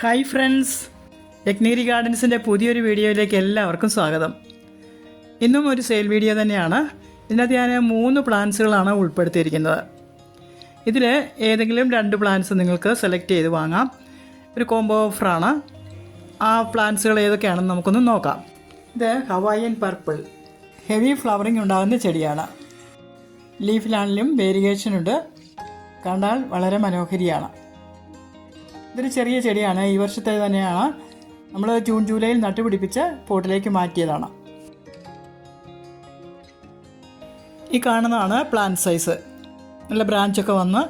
Hi friends, യജ്ഞഗിരി ഗാർഡൻസിൻ്റെ പുതിയൊരു വീഡിയോയിലേക്ക് എല്ലാവർക്കും സ്വാഗതം. ഇന്നും ഒരു സെയിൽ വീഡിയോ തന്നെയാണ്. ഇതിനകത്ത് ഞാൻ 3 പ്ലാന്റ്സുകളാണ് ഉൾപ്പെടുത്തിയിരിക്കുന്നത്. ഇതിൽ ഏതെങ്കിലും 2 പ്ലാന്റ്സ് നിങ്ങൾക്ക് സെലക്ട് ചെയ്ത് വാങ്ങാം. ഒരു കോംബോ ഓഫറാണ്. ആ പ്ലാന്റ്സുകൾ ഏതൊക്കെയാണെന്ന് നമുക്കൊന്ന് നോക്കാം. ഇത് ഹവായിയൻ പർപ്പിൾ, ഹെവി ഫ്ലവറിങ് ഉണ്ടാകുന്ന ചെടിയാണ്. ലീഫിലാണെങ്കിലും വേരിയേഷനുണ്ട്. കണ്ടാൽ വളരെ മനോഹരിയാണ്. ഇതൊരു ചെറിയ ചെടിയാണ്. ഈ വർഷത്തെ തന്നെയാണ്. നമ്മൾ ജൂൺ ജൂലൈയിൽ നട്ടുപിടിപ്പിച്ച് പോട്ടിലേക്ക് മാറ്റിയതാണ്. ഈ കാണുന്നതാണ് പ്ലാന്റ് സൈസ്. നല്ല ബ്രാഞ്ചൊക്കെ വന്ന്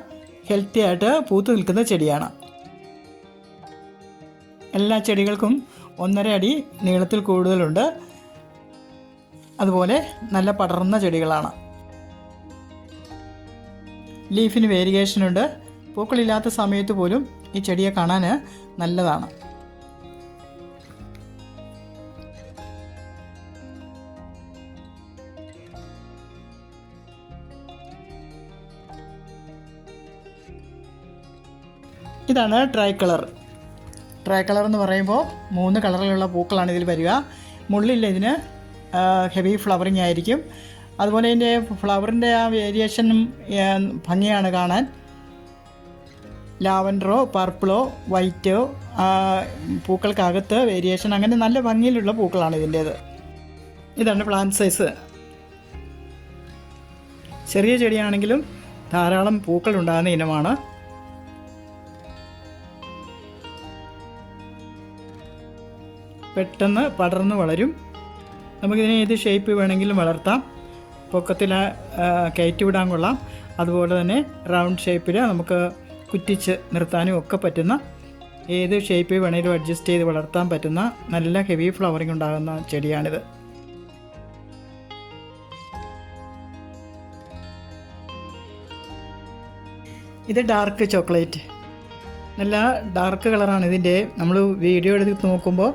ഹെൽത്തി ആയിട്ട് പൂത്തു നിൽക്കുന്ന ചെടിയാണ്. എല്ലാ ചെടികൾക്കും 1.5 അടി നീളത്തിൽ കൂടുതലുണ്ട്. അതുപോലെ നല്ല പടർന്ന ചെടികളാണ്. ലീഫിന് വേരിയേഷനുണ്ട്. പൂക്കളില്ലാത്ത സമയത്ത് പോലും ഈ ചെടിയെ കാണാൻ നല്ലതാണ്. ഇതാണ് ട്രൈ കളർ. ട്രൈ കളർ എന്ന് പറയുമ്പോൾ 3 കളറിലുള്ള പൂക്കളാണ് ഇതിൽ വരിക. മുള്ളില്ല. ഇതിന് ഹെവി ഫ്ലവറിങ് ആയിരിക്കും. അതുപോലെ ഇതിൻ്റെ ഫ്ലവറിൻ്റെ ആ വേരിയേഷനും ഭംഗിയാണ് കാണാൻ. ലാവൻഡറോ പർപ്പിളോ വൈറ്റോ പൂക്കൾക്കകത്ത് വേരിയേഷൻ, അങ്ങനെ നല്ല ഭംഗിയിലുള്ള പൂക്കളാണ് ഇതിൻ്റേത്. ഇതാണ് പ്ലാന്റ് സൈസ്. ചെറിയ ചെടിയാണെങ്കിലും ധാരാളം പൂക്കൾ ഉണ്ടാകുന്ന ഇനമാണ്. പെട്ടെന്ന് പടർന്ന് വളരും. നമുക്കിതിനെ ഏത് ഷേപ്പ് വേണമെങ്കിലും വളർത്താം. പൊക്കത്തിൽ കയറ്റി വിടാൻ കൊള്ളാം. അതുപോലെ തന്നെ റൗണ്ട് ഷേപ്പിൽ നമുക്ക് കുറ്റിച്ച് നിർത്താനും ഒക്കെ പറ്റുന്ന, ഏത് ഷേപ്പിൽ വേണമെങ്കിലും അഡ്ജസ്റ്റ് ചെയ്ത് വളർത്താൻ പറ്റുന്ന നല്ല ഹെവി ഫ്ലവറിങ് ഉണ്ടാകുന്ന ചെടിയാണിത്. ഇത് ഡാർക്ക് ചോക്ലേറ്റ്. നല്ല ഡാർക്ക് കളറാണ് ഇതിൻ്റെ. നമ്മൾ വീഡിയോ എടുത്ത് നോക്കുമ്പോൾ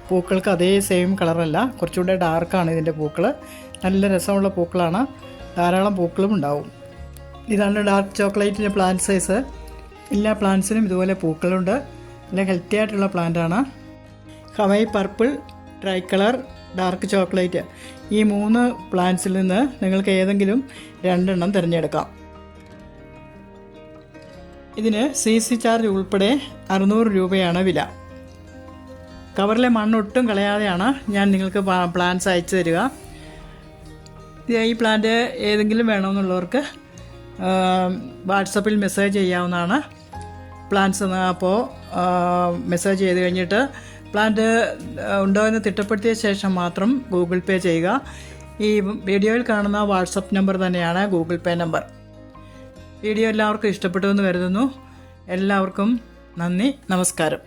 പൂക്കൾക്ക് അതേ സെയിം കളറല്ല, കുറച്ചുകൂടെ ഡാർക്കാണ് ഇതിൻ്റെ പൂക്കൾ. നല്ല രസമുള്ള പൂക്കളാണ്. ധാരാളം പൂക്കളും ഉണ്ടാവും. ഇതാണ് ഡാർക്ക് ചോക്ലേറ്റിൻ്റെ പ്ലാന്റ് സൈസ്. എല്ലാ പ്ലാന്റ്സിനും ഇതുപോലെ പൂക്കളുണ്ട്. നല്ല ഹെൽത്തി ആയിട്ടുള്ള പ്ലാന്റാണ്. Hawaii purple, try colour, dark chocolate, ഈ 3 പ്ലാന്റ്സിൽ നിന്ന് നിങ്ങൾക്ക് ഏതെങ്കിലും 2 എണ്ണം തിരഞ്ഞെടുക്കാം. ഇതിന് CC ചാർജ് ഉൾപ്പെടെ 600 രൂപയാണ് വില. കവറിലെ മണ്ണൊട്ടും കളയാതെയാണ് ഞാൻ നിങ്ങൾക്ക് പ്ലാന്റ്സ് അയച്ചു തരിക. ഈ പ്ലാന്റ് ഏതെങ്കിലും വേണമെന്നുള്ളവർക്ക് വാട്സപ്പിൽ മെസ്സേജ് ചെയ്യാവുന്നതാണ്. പ്ലാന്റ്സ് അപ്പോൾ മെസ്സേജ് ചെയ്ത് കഴിഞ്ഞിട്ട് പ്ലാന്റ് ഉണ്ടോ എന്ന് തിട്ടപ്പെടുത്തിയ ശേഷം മാത്രം ഗൂഗിൾ പേ ചെയ്യുക. ഈ വീഡിയോയിൽ കാണുന്ന വാട്സപ്പ് നമ്പർ തന്നെയാണ് ഗൂഗിൾ പേ നമ്പർ. വീഡിയോ എല്ലാവർക്കും ഇഷ്ടപ്പെട്ടു എന്ന് കരുതുന്നു. എല്ലാവർക്കും നന്ദി, നമസ്കാരം.